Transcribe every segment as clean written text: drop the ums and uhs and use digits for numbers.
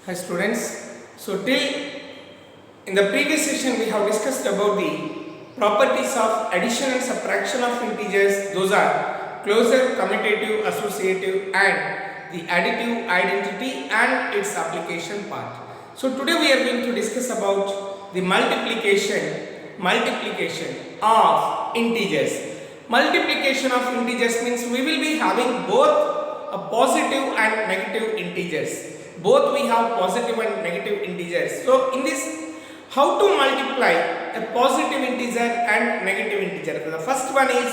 Hi students. So till in the previous session we have discussed about the properties of addition and subtraction of integers. Those are closure, commutative, associative and the additive identity and its application part. So today we are going to discuss about the multiplication of integers. Multiplication of integers means we will be having both a positive and negative integers. Both we have positive and negative integers. So in this, how to multiply a positive integer and negative integer? The first one is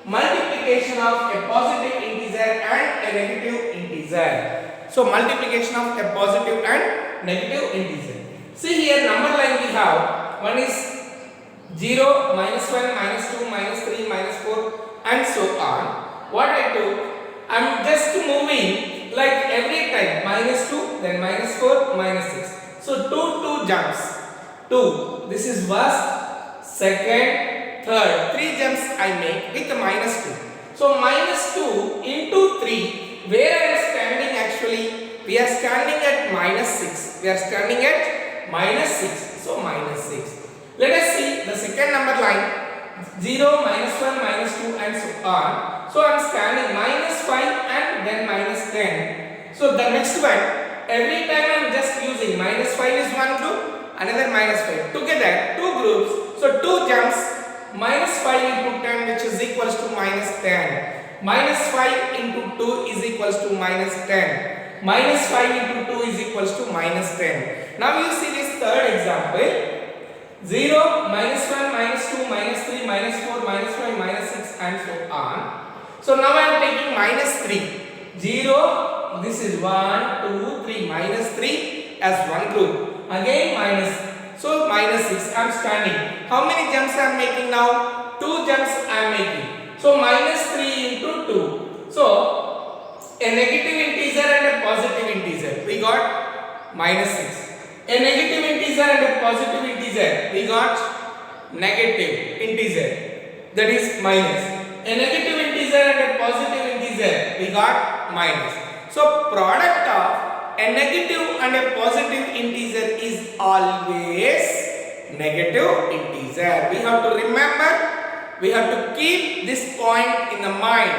multiplication of a positive integer and a negative integer. So multiplication of a positive and negative integer. See here, number line we have, one is 0, minus 1, minus 2, minus 3, minus 4 and so on. What I took, I am just moving like every time minus 2, then minus 4, minus 6. So 2 jumps. 2. This is first, second, third. 3 jumps I make with the minus 2. So minus 2 into 3. Where I am standing actually? We are standing at minus 6. We are standing at minus 6. So minus 6. Let us see the second number line. 0, minus 1, minus 2 and so on. So I am standing minus 5 and then minus 10. So the next one, every time I am just using minus 5 is one group, another minus 5. Together, two groups. So 2 jumps, minus 5 into 10 which is equals to minus 10. Minus 5 into 2 is equals to minus 10. Minus 5 into 2 is equals to minus 10. Now you see this third example. 0, minus 1, minus 2, minus 3, minus 4, minus 5, minus 6 and so on. So now I am taking minus 3. 0, this is 1, 2, 3, minus 3 as one group. Again minus, so minus 6 I am standing. How many jumps I am making now? 2 jumps I am making. So minus 3 into 2. So a negative integer and a positive integer. We got minus 6. A negative integer and a positive integer, we got negative integer, that is minus. A negative integer and a positive integer, we got minus. So product of a negative and a positive integer is always negative integer. We have to remember, we have to keep this point in the mind.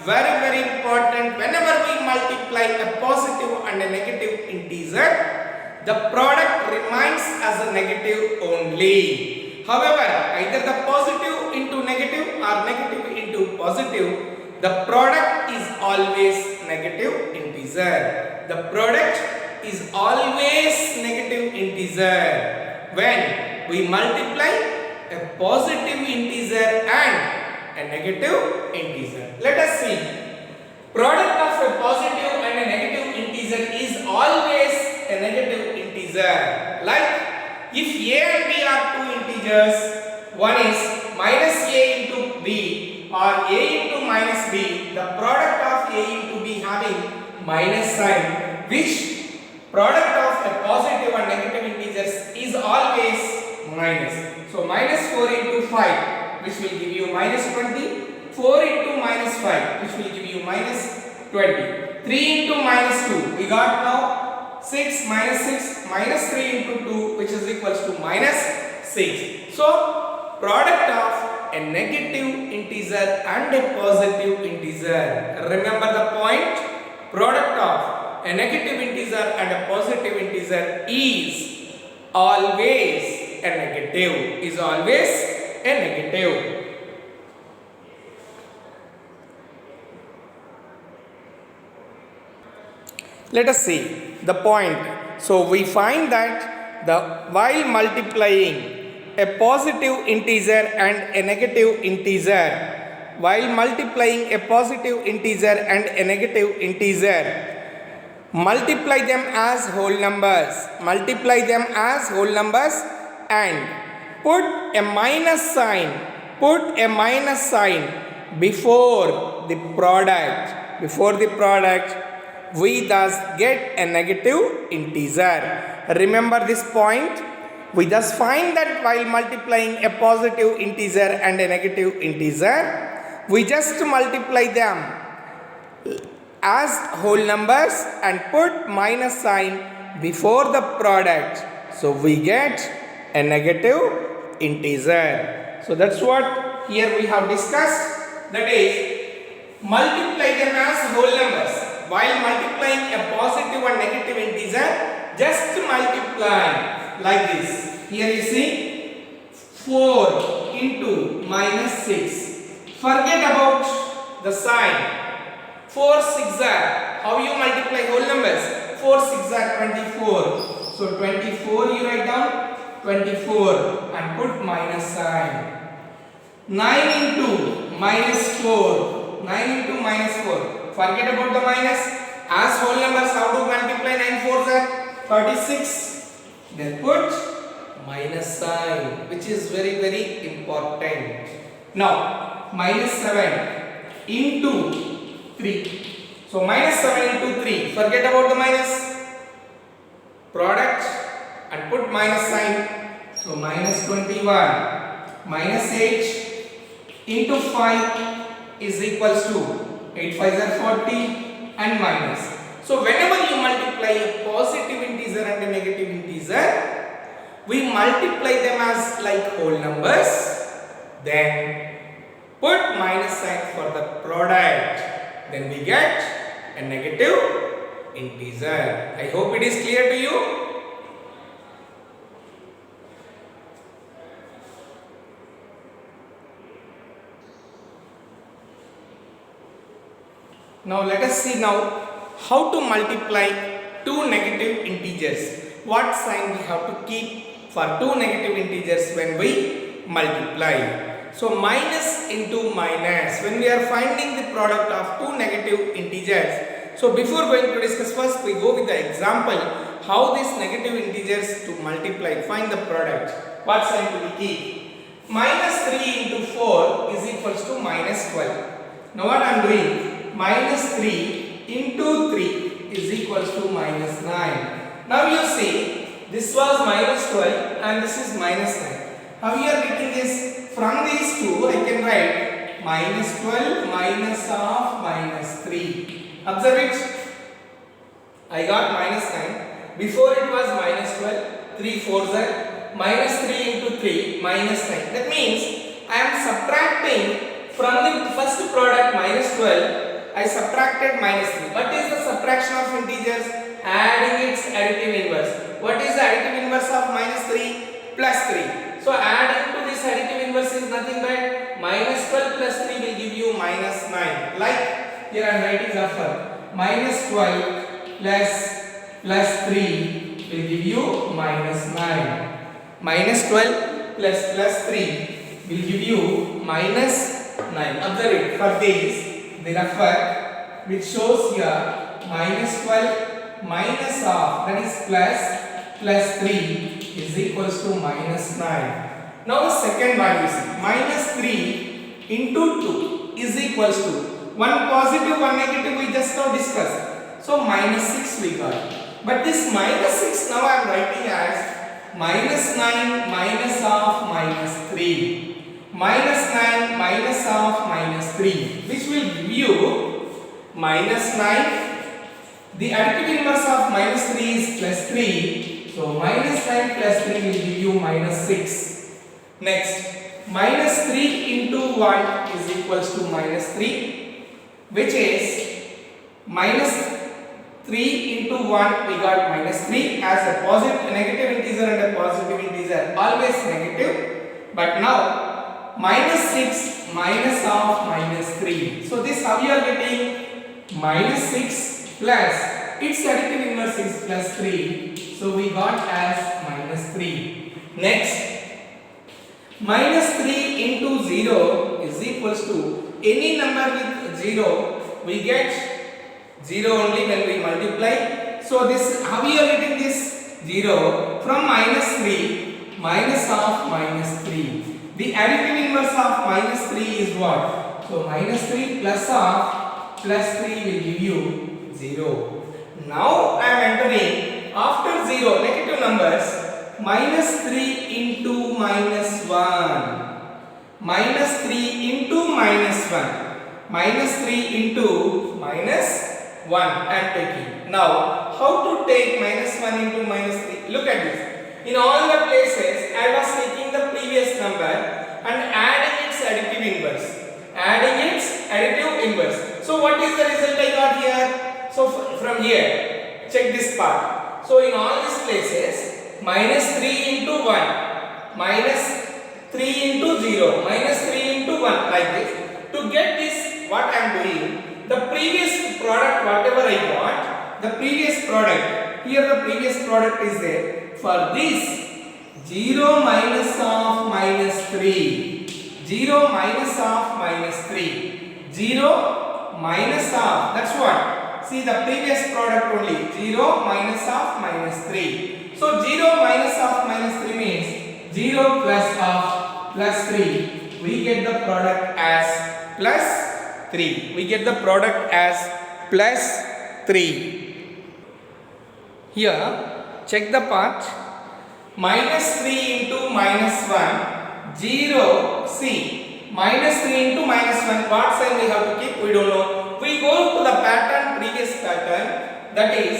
Very important. Whenever we multiply a positive and a negative integer, the product remains as a negative only. However, either the positive into negative or negative into positive, the product is always negative integer. The product is always negative integer when we multiply a positive integer and a negative integer. Let us see. Product of a positive and a negative integer is always a negative integer. Like if a and b are two integers, one is minus a into b or a into minus b, the product of a into b having minus sign, which product of a positive and negative integers is always minus. So minus 4 into 5, which will give you minus 20. 4 into minus 5, which will give you minus 20. 3 into minus 2, we got now 6 minus 6 minus 3 into 2, which is equals to minus 6. So product of a negative integer and a positive integer. Remember the point. Product of a negative integer and a positive integer is always a negative. Is always a negative. Let us see the point. So we find that while multiplying a positive integer and a negative integer, while multiplying a positive integer and a negative integer, multiply them as whole numbers. Multiply them as whole numbers and put a minus sign. Put a minus sign before the product. Before the product, we thus get a negative integer. Remember this point. We thus find that while multiplying a positive integer and a negative integer, we just multiply them as whole numbers and put minus sign before the product. So we get a negative integer. So that's what here we have discussed. That is, multiply them as whole numbers. While multiplying a positive and negative integer, just multiply like this. Here you see 4 into minus 6. Forget about the sign. 4 6 are, how you multiply whole numbers? 4 6 are 24. So 24 you write down 24 and put minus sign. 9 into minus 4. 9 into minus 4. Forget about the minus. As whole numbers, how to multiply 9 4s are 36. Then put minus sign, which is very important. Now minus 7 into 3. So minus 7 into 3. Forget about the minus. Product and put minus sign. So minus 21 minus 8 into 5 is equals to 8 5s are 40 and minus. So whenever you multiply a positive integer and a negative integer, we multiply them as like whole numbers, then put minus sign for the product, then we get a negative integer. I hope it is clear to you. Now let us see now how to multiply two negative integers. What sign we have to keep for two negative integers when we multiply? So minus into minus, when we are finding the product of two negative integers. So before going to discuss, first we go with the example how these negative integers to multiply, find the product. What sign do we keep? Minus 3 into 4 is equals to minus 12. Now what I am doing? Minus 3 into 3 is equals to minus 9. Now you see, this was minus 12 and this is minus 9. How you are getting this? From these two, I can write minus 12 minus of minus 3. Observe it. I got minus 9. Before it was minus 12. 3 4s are minus 3 into 3 minus 9. That means I am subtracting from the first product minus 12. I subtracted minus 3. What is the subtraction of integers? Adding its additive inverse. What is the additive inverse of minus 3? Plus 3. So adding to this additive inverse is nothing but minus 12 plus 3 will give you minus 9. Like here I am writing after. Minus 12 plus 3 will give you minus 9. Minus 12 plus 3 will give you minus 9. Observe it. For this, the refer which shows here minus 12 minus of, that is plus 3 is equals to minus 9. Now the second value is minus 3 into 2 is equals to one positive, one negative we just now discussed. So minus 6 we got. But this minus 6 now I am writing as minus 9 minus of minus 3. Minus 9 minus of minus 3, which will give you minus 9. The additive inverse of minus 3 is plus 3. So minus 9 plus 3 will give you minus 6. Next, minus 3 into 1 is equals to minus 3, which is minus 3 into 1 we got minus 3. As a positive, a negative integer and a positive integer always negative. But now minus 6 minus of minus 3. So this how you are getting? Minus 6 plus its additive inverse is plus 3. So we got as minus 3. Next, minus 3 into 0 is equals to any number with 0. We get 0 only when we multiply. So this, how we are getting this? 0 from minus 3 minus of minus 3. The additive inverse of minus 3 is what? So minus 3 plus of plus 3 will give you 0. Now I am entering after 0 negative numbers. Minus 3 into minus 1. Minus 3 into minus 1. Minus 3 into minus 1 I am taking. Now, how to take minus 1 into minus 3? Look at this. In all the places, I was taking the previous number and adding its additive inverse. Adding its additive inverse. So, what is the result I got here? So, from here, check this part. So, in all these places, minus 3 into 1, minus 3 into 0, minus 3 into 1, like this. To get this, what I am doing? The previous product, whatever I got, the previous product, here the previous product is there. For this, 0 minus of minus 3, 0 minus of minus 3, 0 minus of, that's what? See the previous product only, 0 minus of minus 3. So 0 minus of minus 3 means 0 plus of plus 3. We get the product as plus 3. We get the product as plus 3. Here, check the part. Minus 3 into minus 1, 0. See, minus 3 into minus 1. What sign we have to keep? We don't know. We go to the pattern, previous pattern. That is,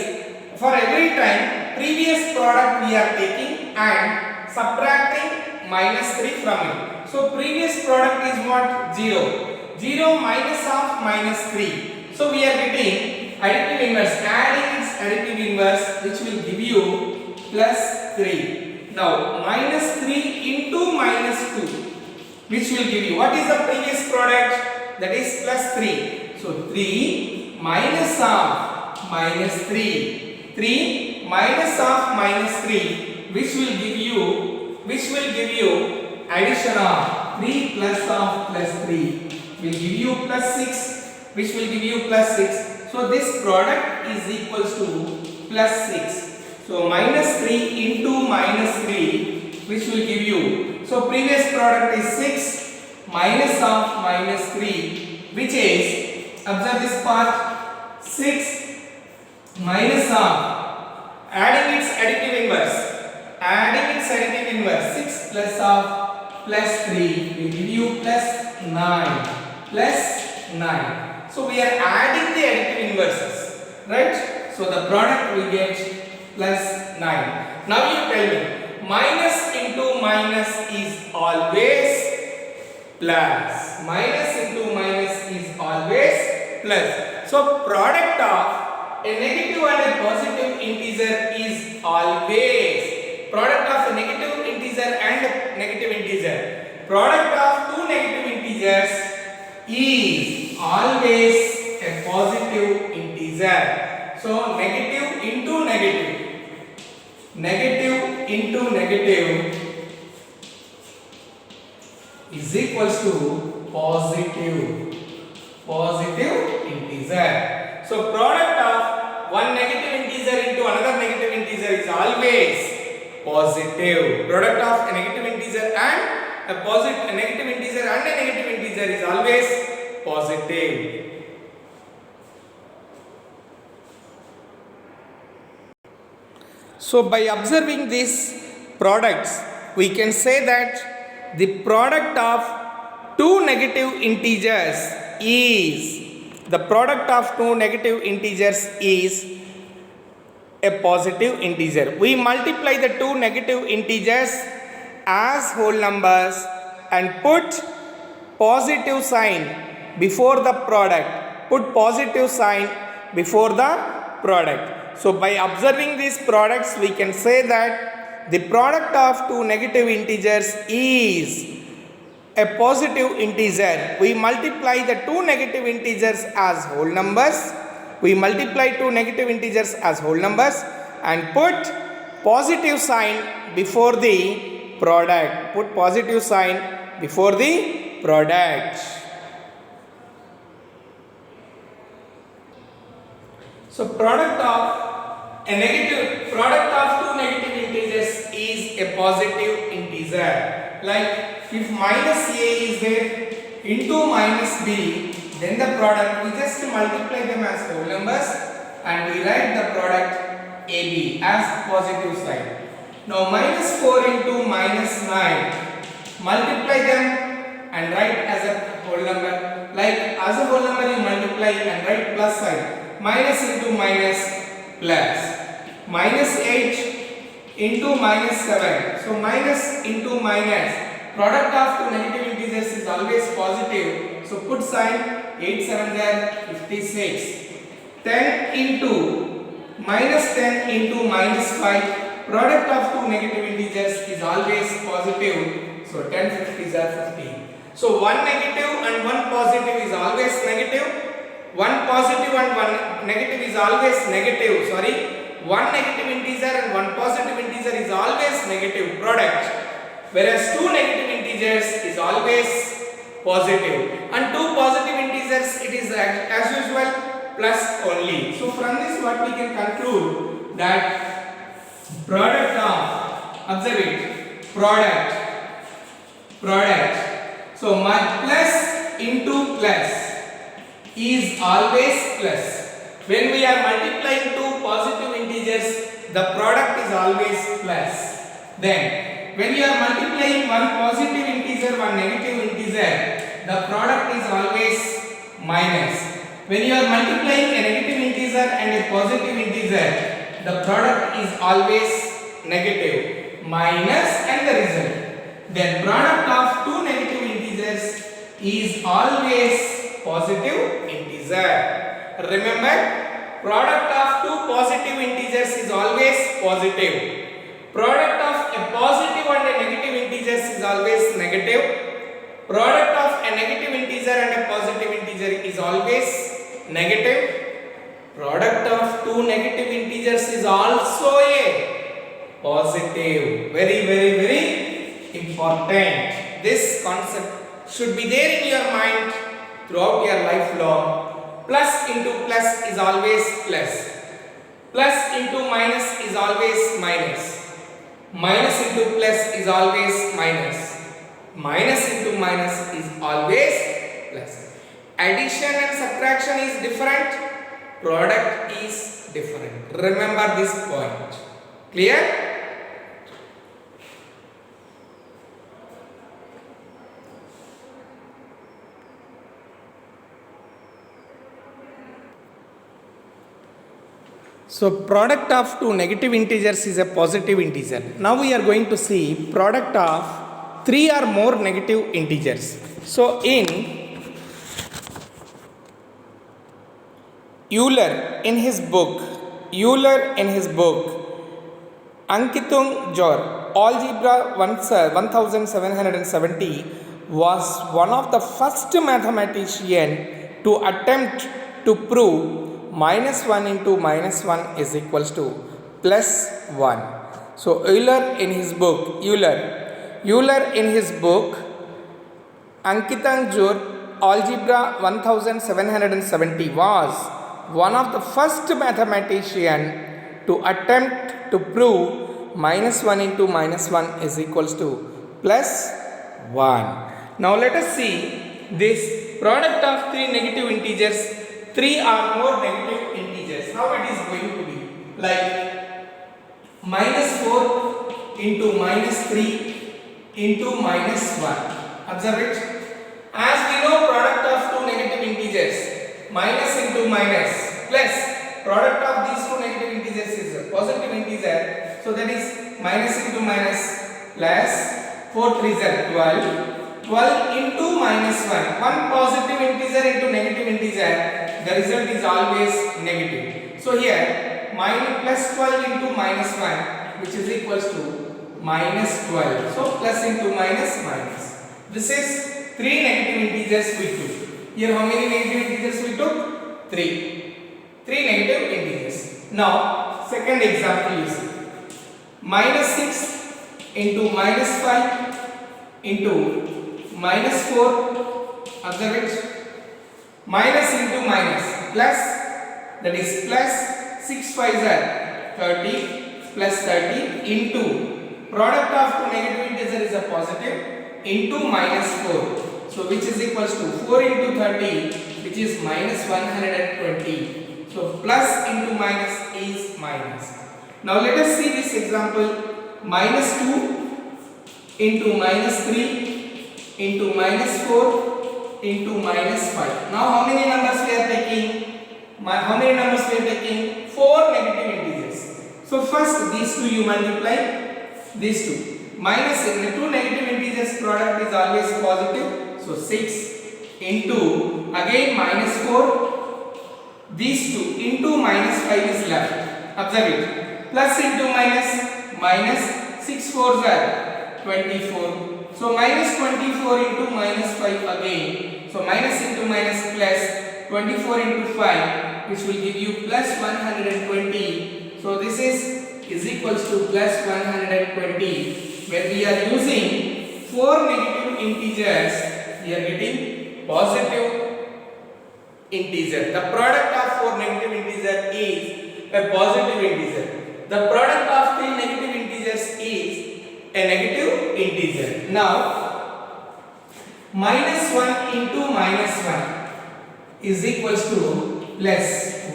for every time, previous product we are taking and subtracting minus 3 from it. So, previous product is what? 0. 0 minus of minus 3. So we are getting additive inverse, adding its additive inverse, which will give you plus 3. Now minus 3 into minus 2, which will give you, what is the previous product? That is plus 3. So 3 minus of minus 3. 3 minus of minus 3, which will give you addition of 3 plus of plus 3. Will give you plus 6, which will give you plus 6. So this product is equals to plus 6. So minus 3 into minus 3, which will give you, so previous product is 6 minus of minus 3, which is, observe this part, 6 minus of, adding its additive inverse, 6 plus of plus 3 will give you plus 9. Plus 9. So we are adding the additive inverses, right? So the product we get plus 9. Now you tell me, minus into minus is always plus. Minus into minus is always plus. So product of a negative and a positive integer is always, product of a negative integer and a negative integer, product of two negative integers is always a positive integer. So negative into negative, negative into negative is equals to positive integer. So product of one negative integer into another negative integer is always positive. Product of a negative integer and a negative integer and a negative integer is always positive. So by observing these products, we can say that the product of two negative integers is a positive integer. We multiply the two negative integers as whole numbers and put positive sign before the product. Put positive sign before the product. So by observing these products, we can say that the product of two negative integers is a positive integer. We multiply the two negative integers as whole numbers. We multiply two negative integers as whole numbers and put positive sign before the product. Put positive sign before the product. So product of two negative integers is a positive integer. Like if minus a is there into minus b, then the product, we just multiply them as whole numbers and we write the product ab as positive sign. Now minus 4 into minus 9, multiply them and write as a whole number. Like as a whole number you multiply and write plus sign. minus into minus plus, minus 8 into minus 7. So minus into minus, product of two negative integers is always positive. So put sign, 8 7 there, 56. 10 into minus 10 into minus 5, product of two negative integers is always positive. So 10 50s are 50. So one negative and one positive is always negative. One positive and one negative is always negative. Sorry, one negative integer and one positive integer is always negative product, whereas two negative integers is always positive, and two positive integers it is as usual plus only. So from this what we can conclude that product of, observe it, product. So my plus into plus is always plus. When we are multiplying two positive integers, the product is always plus. Then when you are multiplying one positive integer, one negative integer, the product is always minus. When you are multiplying a negative integer and a positive integer, the product is always negative, minus and the result. Then product of two negative integers is always positive integer. Remember, product of two positive integers is always positive. Product of a positive and a negative integers is always negative. Product of a negative integer and a positive integer is always negative. Product of two negative integers is also a positive. Very important. This concept should be there in your mind throughout your lifelong. Plus into plus is always plus. Plus into minus is always minus. Minus into plus is always minus. Minus into minus is always plus. Addition and subtraction is different. Product is different. Remember this point. Clear? So product of two negative integers is a positive integer. Now we are going to see product of three or more negative integers. So in Euler in his book, Ankitung Jor, Algebra 1770 was one of the first mathematician to attempt to prove minus 1 into minus 1 is equals to plus 1. So Euler in his book, Ankitung Jor, Algebra 1770 was one of the first mathematician to attempt to prove minus 1 into minus 1 is equals to plus 1. Now let us see this product of three negative integers, three or more negative integers. How it is going to be? Like minus 4 into minus 3 into minus 1. Observe it. As we know, product of two negative integers, minus into minus plus product of these two negative integers is a positive integer. So that is minus into minus plus 4 3 is 12. 12 into minus 1. One positive integer into negative integer, the result is always negative. So here minus plus 12 into minus 1, which is equals to minus 12. So plus into minus minus. This is three negative integers we took. Here how many negative integers we took? Three negative integers. Now second example you see. Minus 6 into minus 5 into minus 4, observe it, minus into minus, plus, that is plus 6 5s are 30, plus 30 into product of two negative integers is a positive into minus 4. So which is equals to 4 into 30, which is minus 120. So plus into minus is minus. Now let us see this example. Minus 2 into minus 3 into minus 4 into minus 5. Now how many numbers we are taking? How many numbers we are taking? 4 negative integers. So first these two you multiply, these two. Minus the two negative integers product is always positive. So 6 into again minus 4. These two into minus 5 is left. Observe it. Plus into minus, minus 6 4s are 24. So minus 24 into minus 5 again. So minus into minus plus 24 into 5, which will give you plus 120. So this is equals to plus 120. When we are using 4 negative integers, we are getting positive integer. The product of 4 negative integer is a positive integer. The product of 3 negative integers is a negative integer. Now, minus 1 into minus 1 is equals to plus 1.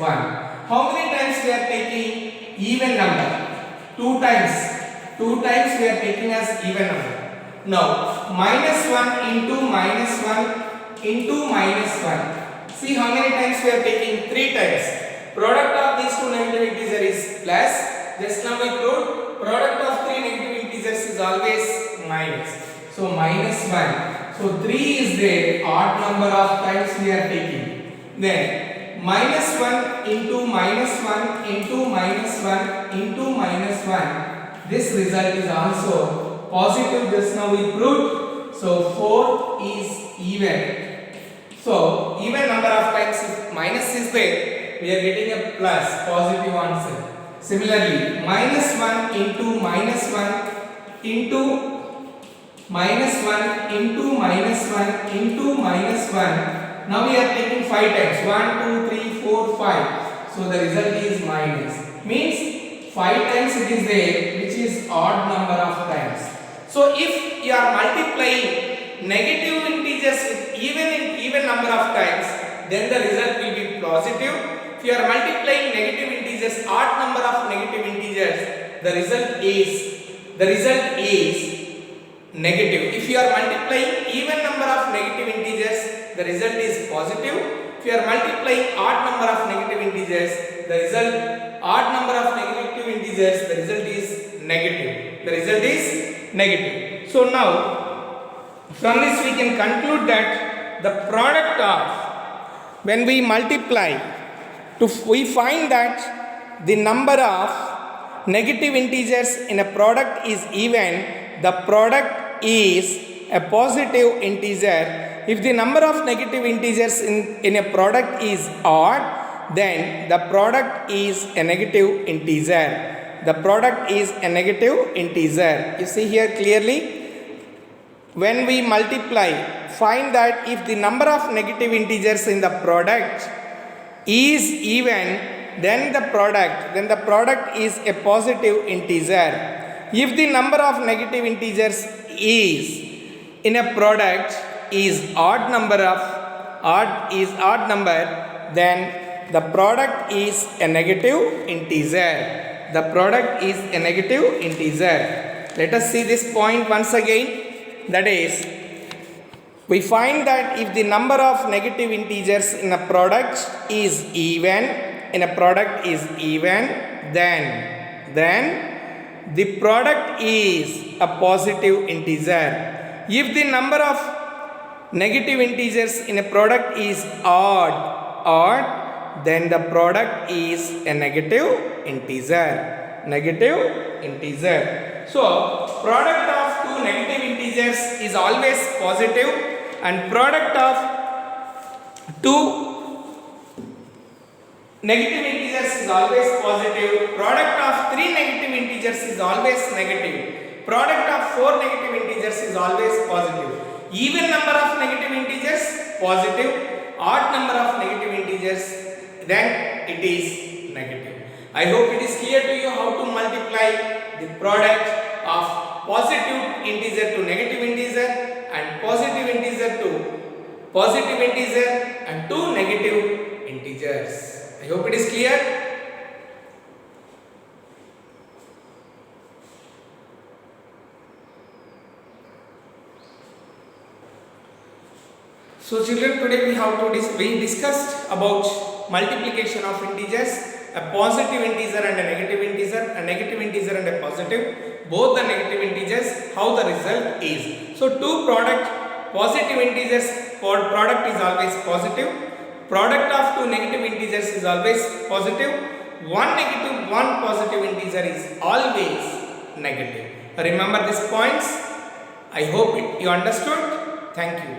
How many times we are taking even number? 2 times. 2 times we are taking as even number. Now, minus 1 into minus 1 into minus 1. See how many times we are taking? 3 times. Product of these two negative integers is plus. Just now we proved product of 3 negative integers is always minus. So minus 1. So 3 is there. Odd number of times we are taking. Then minus 1 into minus 1 into minus 1 into minus 1. This result is also positive. Just now we proved. So 4 is even. So even number of times if minus is there, we are getting a plus, positive answer. Similarly, minus 1 into minus 1 into minus 1 into minus 1 into minus 1. Now we are taking 5 times. 1, 2, 3, 4, 5. So the result is minus. Means 5 times it is there, which is odd number of times. So if you are multiplying negative integers with even number of times, then the result will be positive. If you are multiplying negative integers, odd number of negative integers, the result is negative. If you are multiplying even number of negative integers, the result is positive. If you are multiplying odd number of negative integers, the result is negative. So now, from this we can conclude that the product of, when we multiply, we find that the number of negative integers in a product is even, the product is a positive integer. If the number of negative integers in a product is odd, then the product is a negative integer. The product is a negative integer. You see here clearly, when we multiply, find that if the number of negative integers in the product is even, then the product is a positive integer. If the number of negative integers is in a product is odd number, then the product is a negative integer. The product is a negative integer. Let us see this point once again. That is, we find that if the number of negative integers in a product is even, then the product is a positive integer. If the number of negative integers in a product is odd, then the product is a negative integer. So product of two negative integers is always positive, and product of two negative integers is always positive. Product of 3 negative integers is always negative. Product of 4 negative integers is always positive. Even number of negative integers positive, odd number of negative integers, then it is negative. I hope it is clear to you how to multiply the product of positive integer to negative integer and positive integer to positive integer and to negative integers. I hope it is clear. So children, today we discussed about multiplication of integers, a positive integer and a negative integer and a positive, both the negative integers, how the result is. So two positive integers, product is always positive, product of two negative integers is always positive, one negative, one positive integer is always negative. Remember these points. I hope you understood. Thank you.